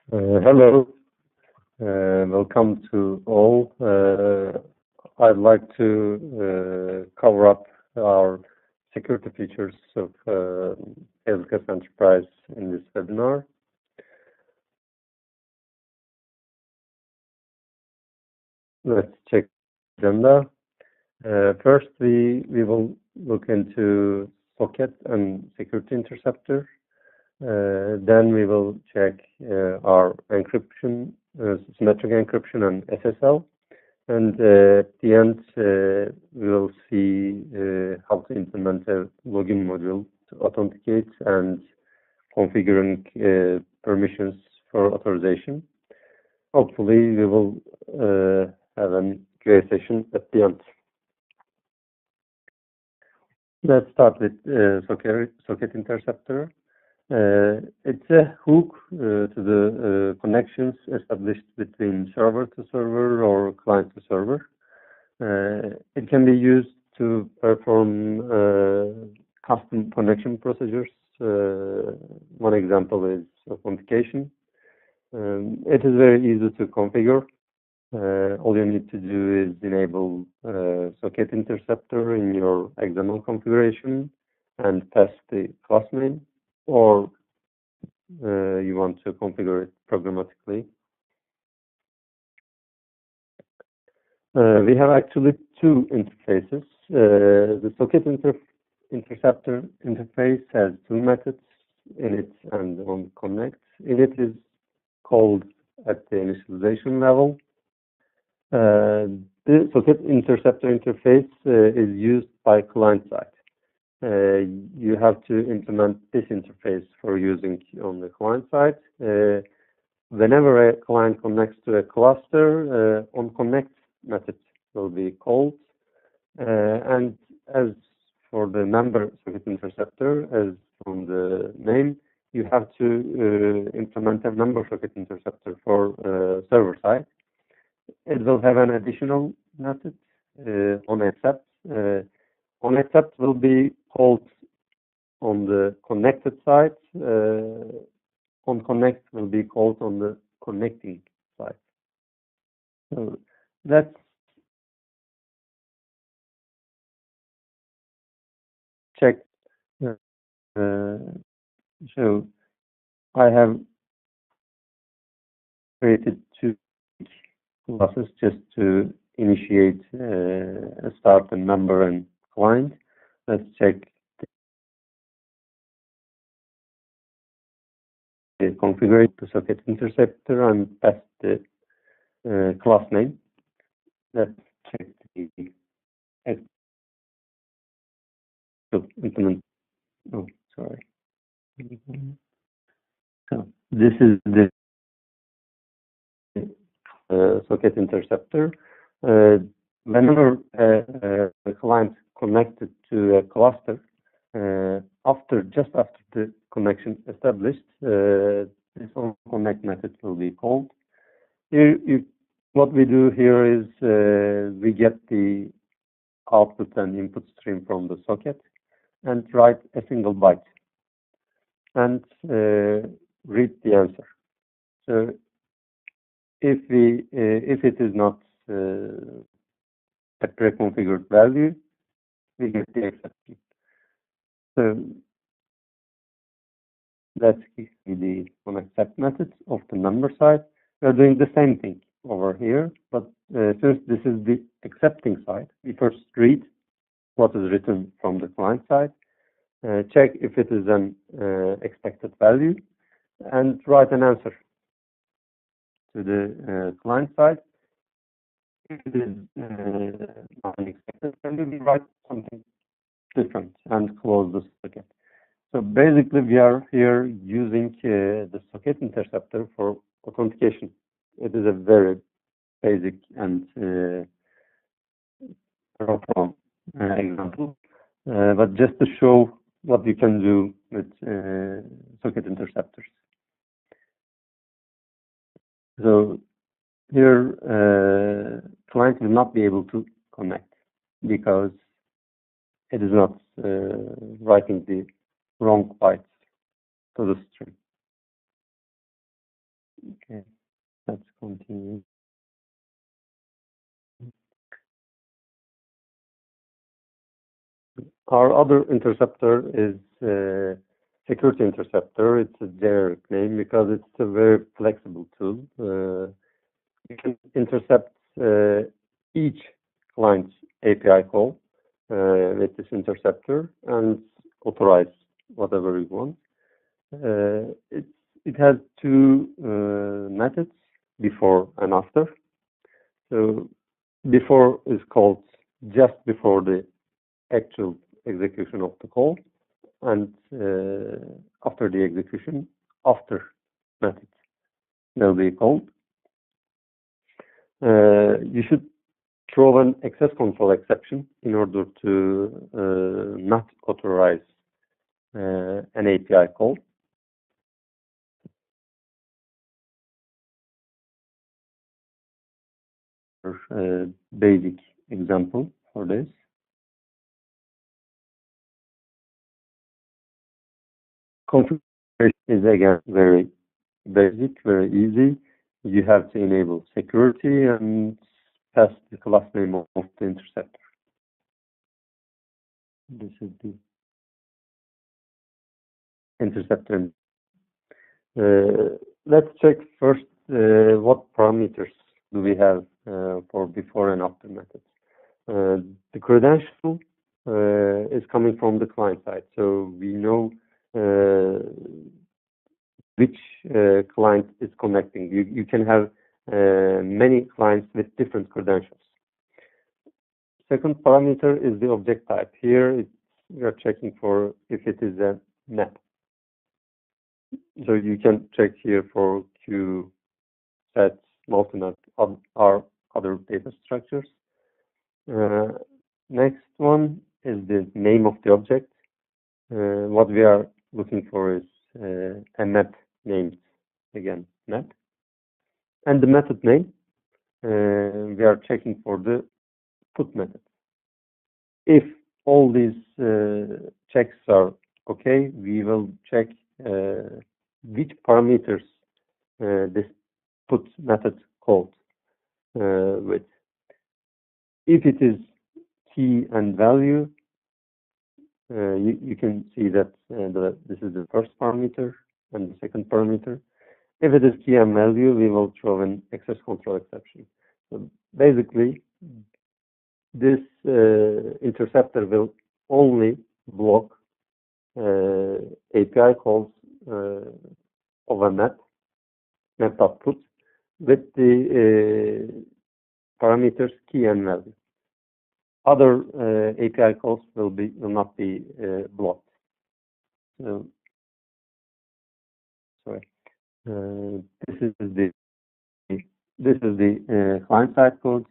Hello, welcome to all. I'd like to cover up our security features of Hazelcast Enterprise in this webinar. Let's check the agenda. First, we will look into socket and security interceptor. Then we will check our encryption, symmetric encryption and SSL. And at the end, we will see how to implement a LoginModule to authenticate and configuring permissions for authorization. Hopefully, we will have a QA session at the end. Let's start with socket interceptor. It's a hook to the connections established between server to server or client to server. It can be used to perform custom connection procedures. One example is authentication. It is very easy to configure. All you need to do is enable socket interceptor in your XML configuration and pass the class name, or you want to configure it programmatically. We have actually two interfaces. The socket interceptor interface has two methods, init and onConnect. Init is called at the initialization level. The socket interceptor interface is used by client side. You have to implement this interface for using on the client side. Whenever a client connects to a cluster, onConnect method will be called. And as for the member socket interceptor, as from the name, you have to implement a member socket interceptor for server side. It will have an additional method, onAccept. OnAccept will be called on the connected side. OnConnect will be called on the connecting side. So let's check. So I have created two classes just to initiate a start and member and client. Let's check configure the socket interceptor and pass the class name. Let's check the implement. Oh, sorry. So this is the socket interceptor. Whenever a client connected to a cluster, just after the connection established, this onConnect method will be called. What we do here is we get the output and input stream from the socket and write a single byte and read the answer. So if it is not a pre-configured value, we get the exception. So let's see the onAccept method of the member side. We are doing the same thing over here, but since this is the accepting side, we first read what is written from the client side, check if it is an expected value, and write an answer to the client side. If it is not an expected value, we write something different and close the socket. So basically, we are here using the socket interceptor for authentication. It is a very basic and from example, but just to show what we can do with socket interceptors. So here, client will not be able to connect because it is not writing the wrong bytes to the string. Okay, let's continue. Our other interceptor is Security Interceptor. It's a generic name because it's a very flexible tool. You can intercept each client's API call with this interceptor and authorize whatever you want. It has two methods, before and after. So before is called just before the actual execution of the call, and after the execution, after method will be called. You should throw an access control exception in order to not authorize an API call. Basic example for this. Configuration is again very basic, very easy. You have to enable security and pass the class name of the interceptor. This is the interceptor. Let's check first what parameters do we have for before and after methods. The credential is coming from the client side, so we know which client is connecting. You can have many clients with different credentials. Second parameter is the object type. Here we are checking for if it is a map. So you can check here for Q sets, multi-net, or other data structures. Next one is the name of the object. What we are looking for is a map named, again, map. And the method name, we are checking for the put method. If all these checks are okay, we will check which parameters this put method called with. If it is key and value, you can see that this is the first parameter and the second parameter. If it is key and value, we will throw an access control exception. So basically, this interceptor will only block API calls of a map output with the parameters key and value. Other API calls will not be blocked. So, sorry. This is the client side code.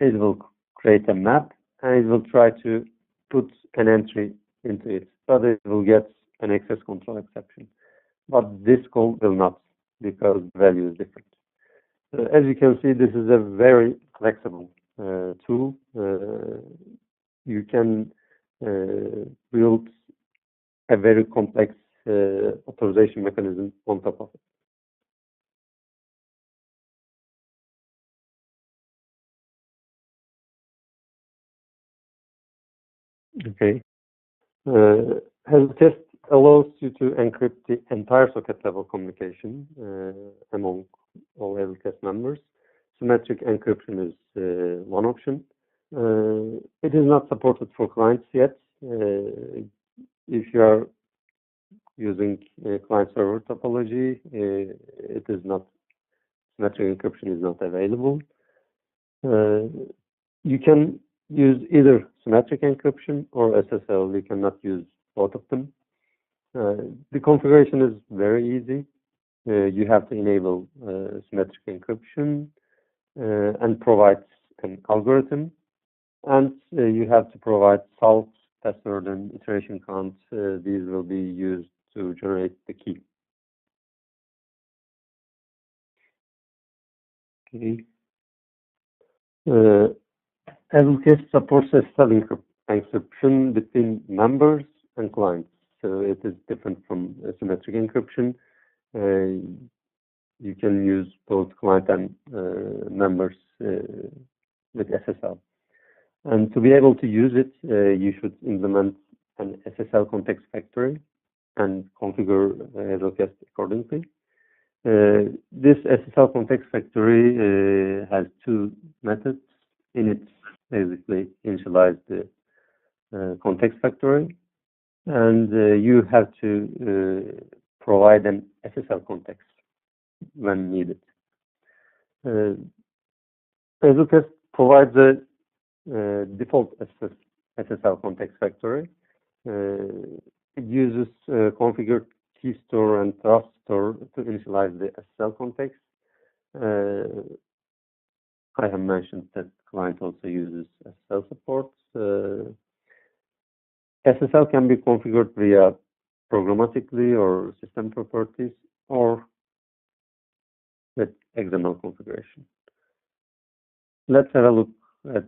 It will create a map and it will try to put an entry into it, but it will get an access control exception. But this call will not, because the value is different. As you can see, this is a very flexible tool. You can build a very complex authorization mechanism on top of it. Okay. Hazelcast allows you to encrypt the entire socket level communication among all Hazelcast members. Symmetric encryption is one option. It is not supported for clients yet. If you are using client-server topology, it is not, symmetric encryption is not available. You can use either symmetric encryption or SSL. You cannot use both of them. The configuration is very easy. You have to enable symmetric encryption and provide an algorithm, and you have to provide salt, password, and iteration count. These will be used to generate the key. Okay. Hazelcast supports SSL encryption between members and clients, so it is different from symmetric encryption. you can use both client and members with SSL. And to be able to use it, you should implement an SSL context factory and configure Hazelcast accordingly. This SSL context factory has two methods. In it, basically initialize the context factory, and you have to provide an SSL context when needed. Hazelcast provides a default SSL context factory. It uses configured key store and trust store to initialize the SSL context. I have mentioned that client also uses SSL support. SSL can be configured via programmatically or system properties or with XML configuration. Let's have a look at,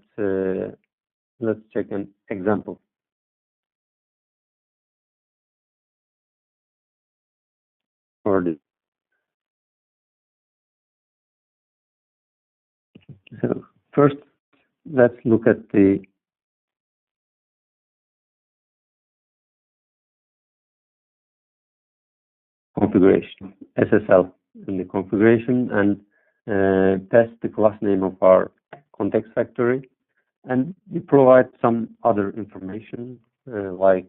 let's check an example. For this. So first, let's look at the configuration, SSL in the configuration, and pass the class name of our context factory. And we provide some other information like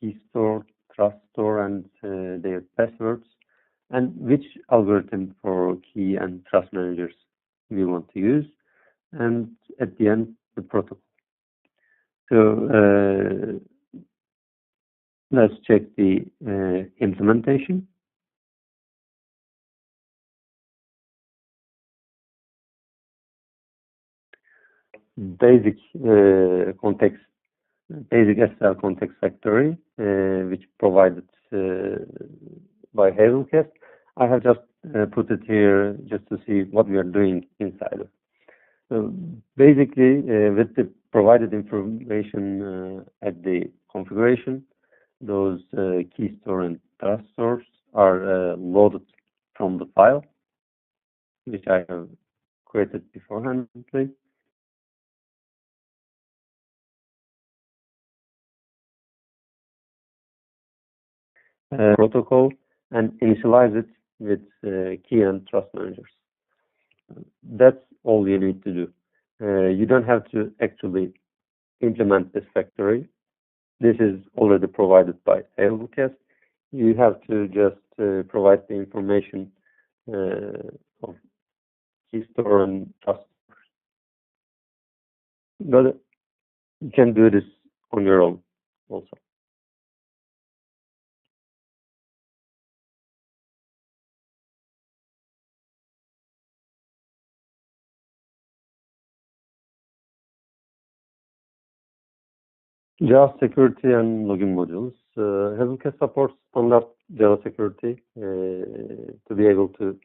key store, trust store, and their passwords, and which algorithm for key and trust managers we want to use, and at the end, the protocol. So let's check the implementation. Basic SSL context factory, which provided by Hazelcast. I have just put it here just to see what we are doing inside of. So basically, with the provided information at the configuration, those key store and trust stores are loaded from the file, which I have created beforehand. Protocol and initialize it with key and trust managers. That's all you need to do. You don't have to actually implement this factory. This is already provided by Hazelcast. You have to just provide the information of key store and trust. But you can do this on your own also. JAAS security and LoginModules. Hazelcast supports standard JAAS security to be able to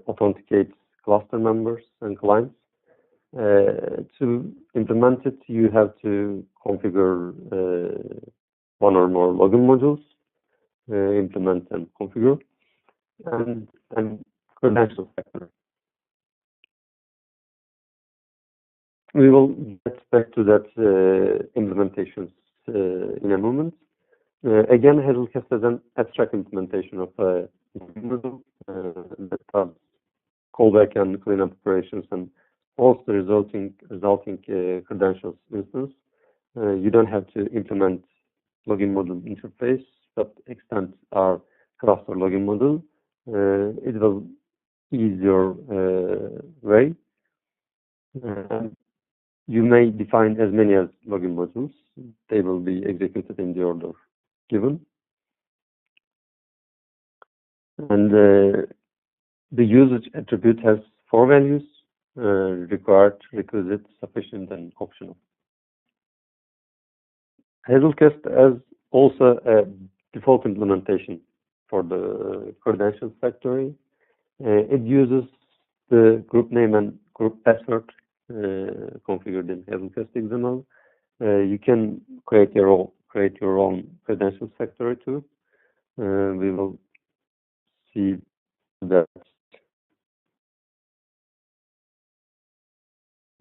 authenticate cluster members and clients. To implement it, you have to configure one or more LoginModules, implement and configure, and credential factory. We will get back to that implementations in a moment. Again, Hazelcast has an abstract implementation of LoginModule that does callback and cleanup operations and also resulting credentials instance. You don't have to implement LoginModule interface, but extend our cluster LoginModule. It will ease your way. You may define as many as LoginModules. They will be executed in the order given. And the usage attribute has 4 values: required, requisite, sufficient, and optional. Hazelcast has also a default implementation for the credentials factory. It uses the group name and group password configured in Hazelcast XML. You can create your own credentials factory too. We will see that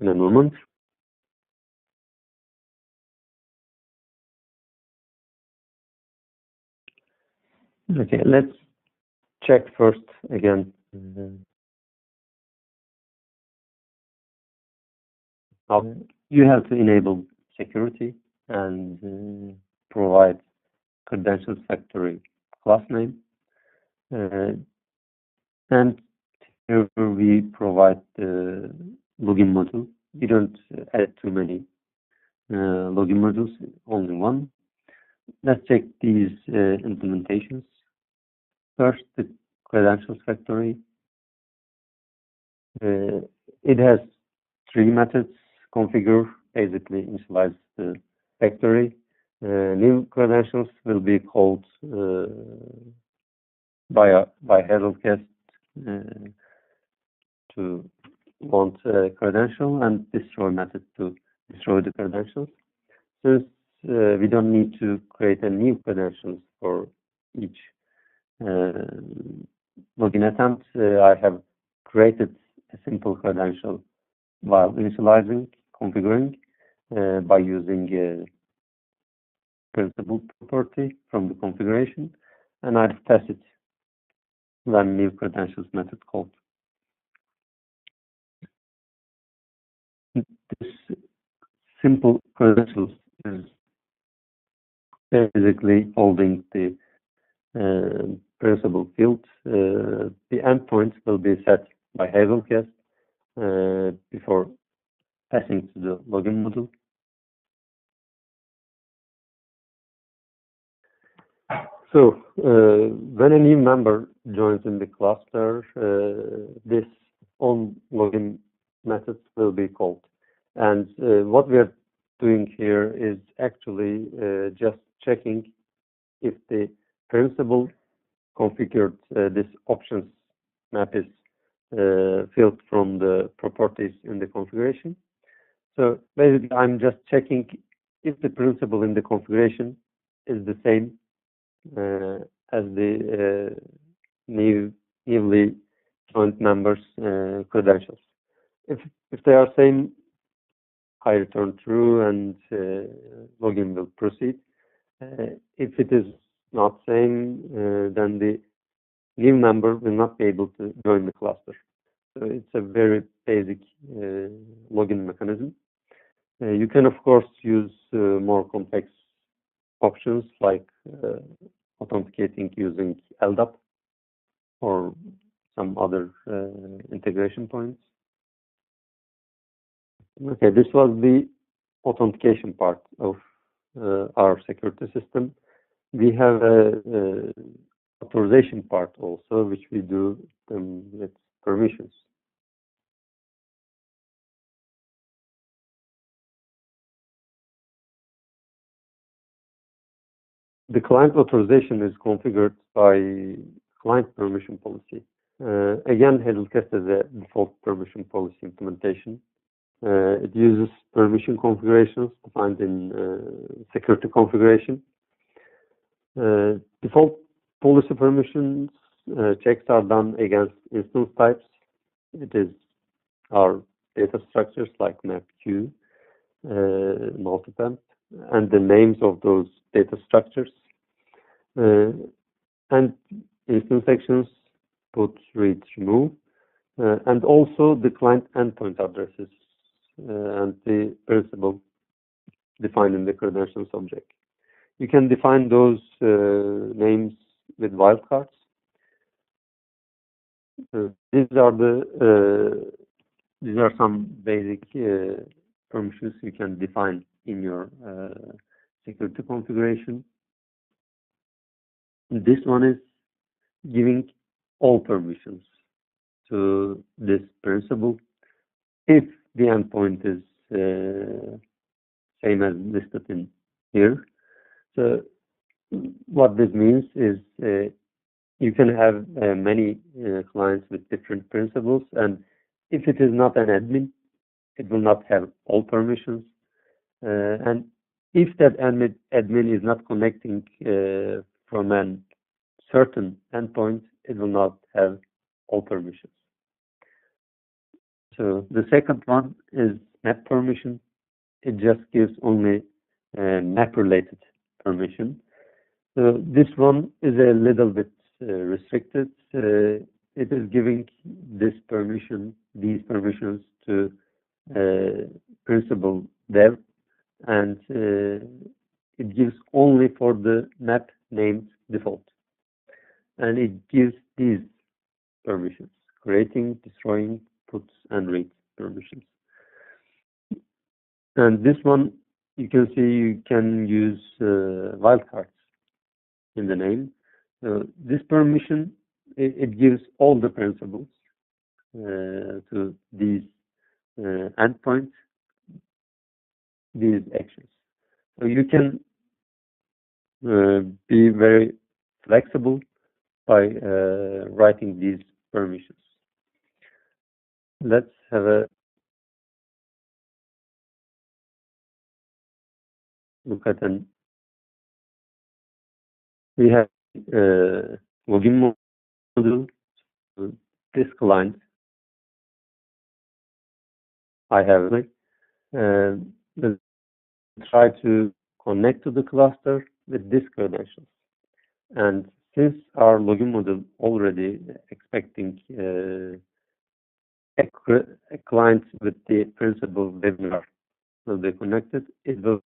in a moment. Okay, let's check first again how you have to enable security and provide credentials factory class name. And here we provide the login module. We don't add too many login modules, only one. Let's check these implementations. First, the credentials factory. It has three methods: configure, basically initialize the factory. New credentials will be called by Hazelcast to want a credential, and destroy method to destroy the credentials. Since we don't need to create a new credentials for each login attempt, I have created a simple credential while initializing, configuring by using a principal property from the configuration, and I pass it when new credentials method called. This simple credentials is basically holding the principal field. The endpoint will be set by Hazelcast before passing to the login module. So when a new member joins in the cluster, this on login method will be called. And what we are doing here is actually just checking if the principal configured this options map is filled from the properties in the configuration. So basically, I'm just checking if the principal in the configuration is the same as the newly joined members' credentials. If they are same, I return true and login will proceed. If it is not same, then the new member will not be able to join the cluster. So it's a very basic login mechanism. You can, of course, use more complex options like authenticating using LDAP or some other integration points. Okay, this was the authentication part of our security system. We have a authorization part also, which we do with permissions. The client authorization is configured by client permission policy. Again, Hazelcast has a default permission policy implementation. It uses permission configurations defined in security configuration. Default policy permissions checks are done against instance types. It is our data structures like mapq, multitemp, and the names of those data structures. And instance sections, put, read, remove, and also the client endpoint addresses and the principal defined in the credentials object. You can define those names with wildcards. These are some basic permissions you can define in your security configuration. This one is giving all permissions to this principal if the endpoint is same as listed in here. So what this means is you can have many clients with different principals, and if it is not an admin, it will not have all permissions. And if that admin is not connecting from a certain endpoint, it will not have all permissions. So the second one is map permission. It just gives only map-related permission. So this one is a little bit restricted. It is giving these permissions to principal dev, and it gives only for the map named default. And it gives these permissions: creating, destroying, puts, and read permissions. And this one, you can see you can use wildcards in the name. This permission, it gives all the principals to these endpoints, these actions. So you can be very flexible by writing these permissions. Let's have a look at an. We have LoginModule. This client I have. Let's try to connect to the cluster with this credentials. And since our LoginModule already expecting a client with the principal webinar will be connected, it will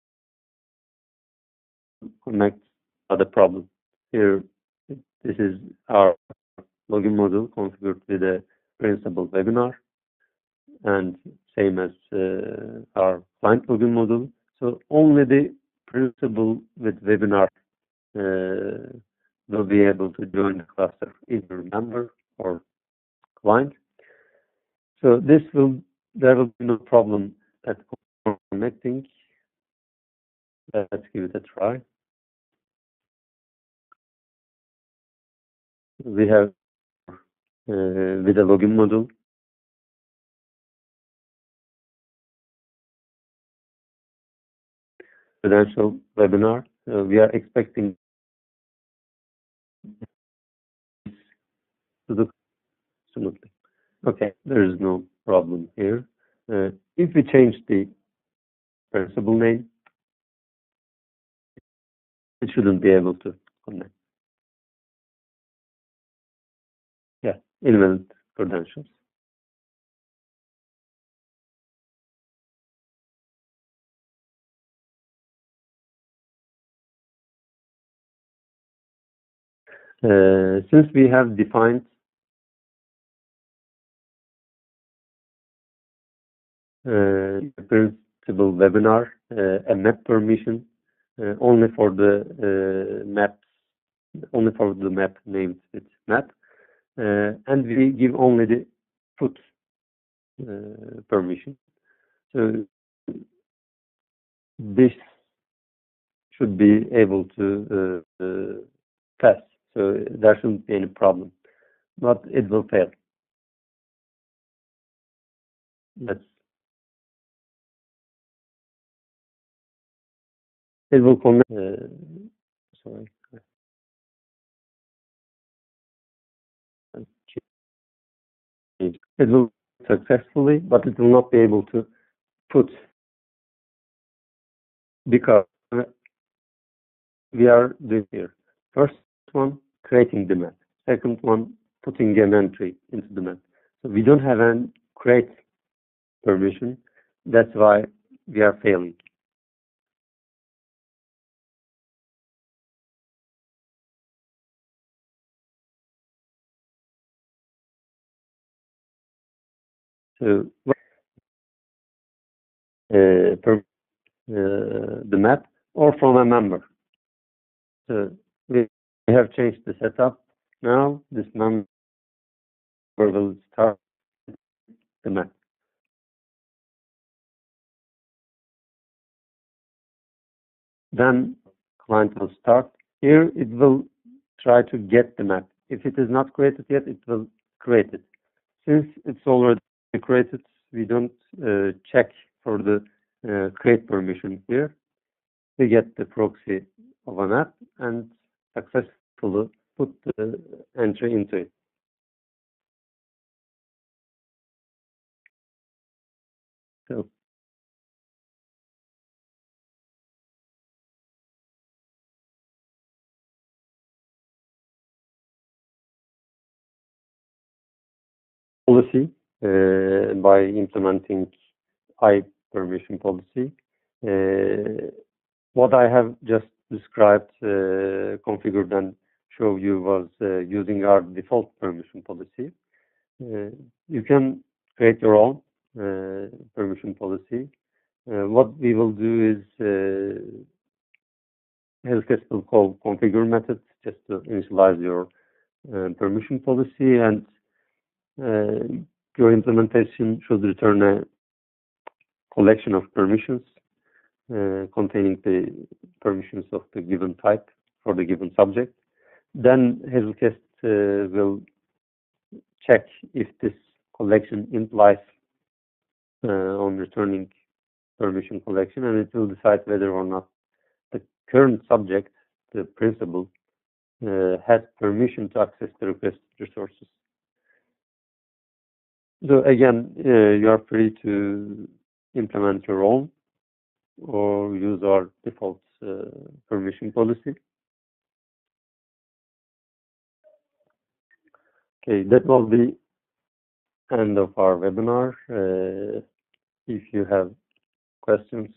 connect other problem. Here, this is our LoginModule configured with a principal webinar, and same as our client LoginModule. So only the principal with webinar will be able to join the cluster, either member or client. So there will be no problem at connecting. Let's give it a try. We have with the LoginModule, credential webinar. We are expecting to look smoothly. Okay, there is no problem here. If we change the principal name, it shouldn't be able to connect. Yeah, invalid credentials. Since we have defined principal webinar, a map permission only for the maps, only for the map named with map, and we give only the put permission. So this should be able to pass. So there shouldn't be any problem, but it will fail. It will connect. Sorry. It will successfully, but it will not be able to put, because we are doing here. First one, creating the map. Second one, putting an entry into the map. So we don't have an create permission. That's why we are failing. So the map or from a member. So we have changed the setup. Now this member will start the map. Then client will start. Here it will try to get the map. If it is not created yet, it will create it. Since it's already created, we don't check for the create permission here. We get the proxy of a map and successfully put the entry into it. So policy by implementing I permission policy. What I have just described, configured and show you was using our default permission policy. You can create your own permission policy. What we will do is Hazelcast will call configure method just to initialize your permission policy, and your implementation should return a collection of permissions containing the permissions of the given type for the given subject. Then Hazelcast will check if this collection implies on returning permission collection, and it will decide whether or not the current subject, the principal, has permission to access the requested resources. So again, you are free to implement your own or use our default permission policy. Okay, that was the end of our webinar. If you have questions,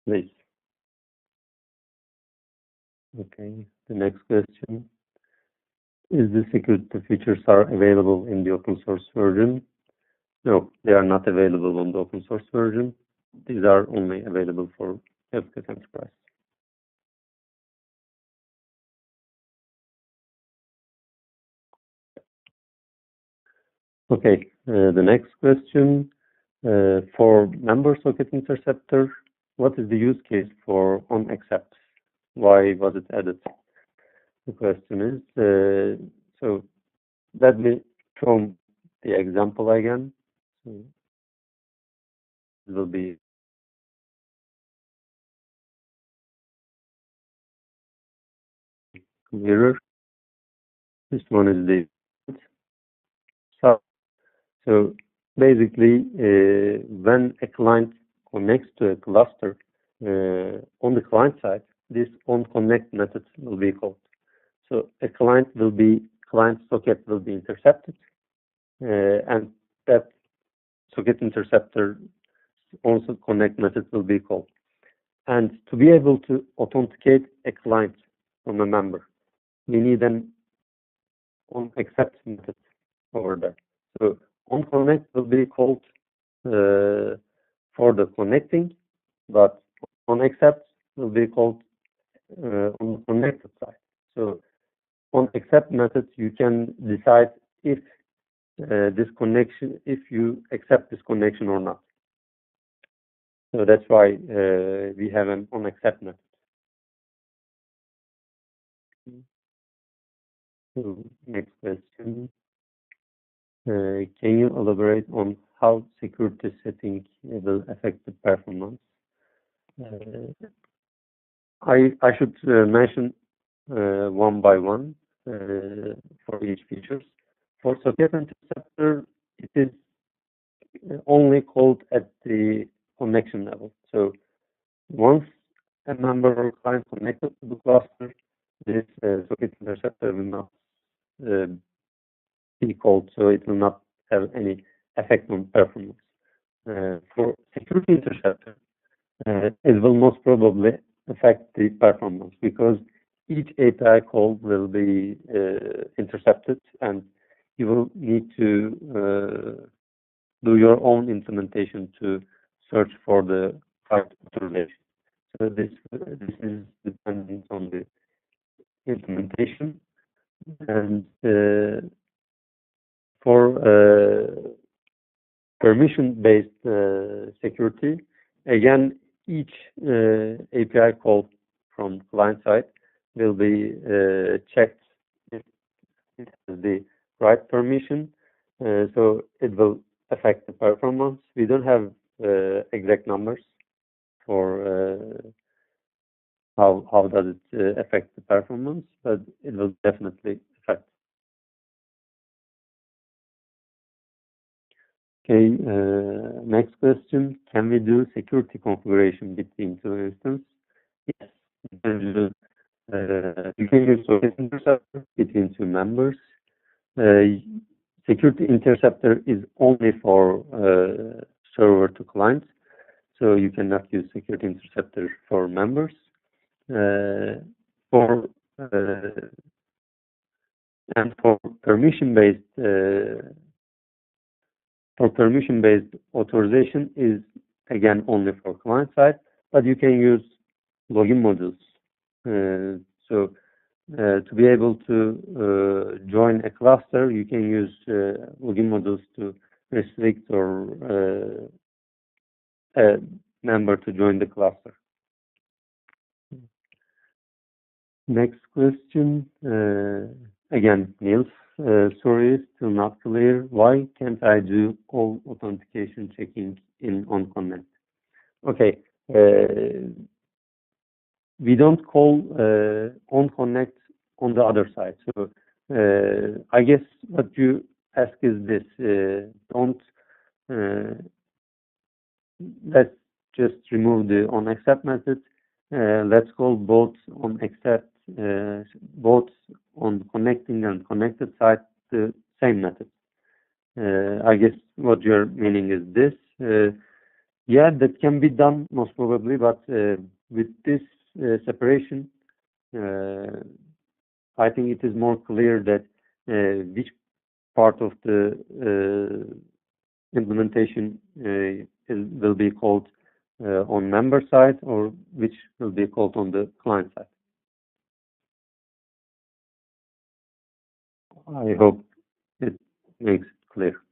please. Okay, the next question. Is the security features are available in the open source version? No, they are not available on the open source version. These are only available for Hazelcast Enterprise. Okay, the next question. For member socket interceptor, what is the use case for on accept? Why was it added? The question is, so let me show the example again. So it will be clearer. This one is the so basically when a client connects to a cluster on the client side, this onConnect method will be called. So a client socket will be intercepted, and that socket interceptor also connect method will be called. And to be able to authenticate a client from a member, we need an onAccept method over there. So onConnect will be called for the connecting, but onAccept will be called on the connected side. So on accept method, you can decide if this connection, if you accept this connection or not. So that's why we have an on accept method. So next question. Can you elaborate on how security setting will affect the performance? I should mention one by one for each features. For socket interceptor, it is only called at the connection level. So once a member or client connected to the cluster, this socket interceptor will not be called, so it will not have any effect on performance. For security interceptor, it will most probably affect the performance because each API call will be intercepted, and you will need to do your own implementation to search for the right authorization. So this is dependent on the implementation. And for permission-based security, again, each API call from client side will be checked if it has the right permission. So it will affect the performance. We don't have exact numbers for how does it affect the performance, but it will definitely affect. Okay, next question. Can we do security configuration between two instances? Yes, you can do. You can use socket interceptor between two members. security interceptor is only for server to client, so you cannot use security interceptor for members. And for permission-based authorization is again only for client side, but you can use LoginModules. So to be able to join a cluster, you can use LoginModules to restrict or a member to join the cluster. Next question, again, Niels. Sorry, still not clear. Why can't I do all authentication checking in OnConnect? Okay, we don't call OnConnect on the other side. So I guess what you ask is this: let's just remove the onAccept method. Let's call both onAccept, both on connecting and connected side the same method. I guess what you're meaning is this. Yeah, that can be done most probably, but with this separation, I think it is more clear that which part of the implementation will be called on member side, or which will be called on the client side. I hope it makes it clear.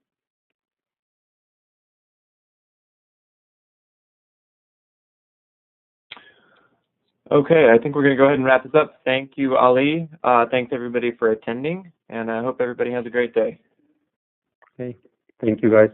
Okay, I think we're going to go ahead and wrap this up. Thank you, Ali. Thanks, everybody, for attending, and I hope everybody has a great day. Okay, thank you, guys.